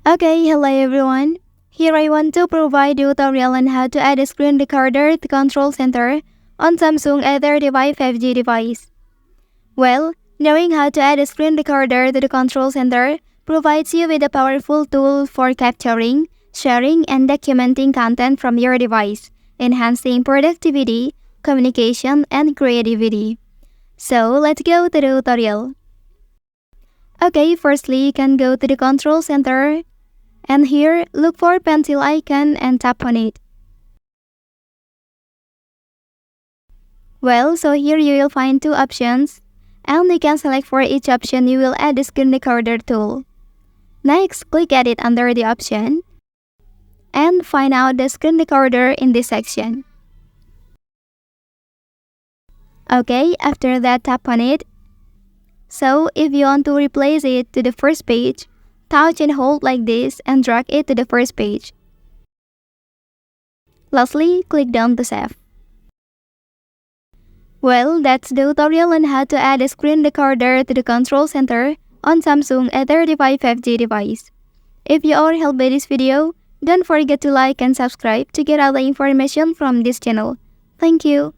Okay, hello everyone. Here I want to provide you a tutorial on how to add a screen recorder to control center on Samsung A35 5G device. Well, knowing how to add a screen recorder to the control center provides you with a powerful tool for capturing, sharing, and documenting content from your device, enhancing productivity, communication, and creativity. So let's go to the tutorial. Okay, firstly, you can go to the control center. And here, look for pencil icon and tap on it. Well, so here you will find two options. And you can select for each option you will add the screen recorder tool. Next, click Edit under the option. And find out the screen recorder in this section. Okay, after that tap on it. So, if you want to replace it to the first page, touch and hold like this and drag it to the first page. Lastly, click down to save. Well, that's the tutorial on how to add a screen recorder to the control center on Samsung A35 5G device. If you are helped by this video, don't forget to like and subscribe to get other information from this channel. Thank you.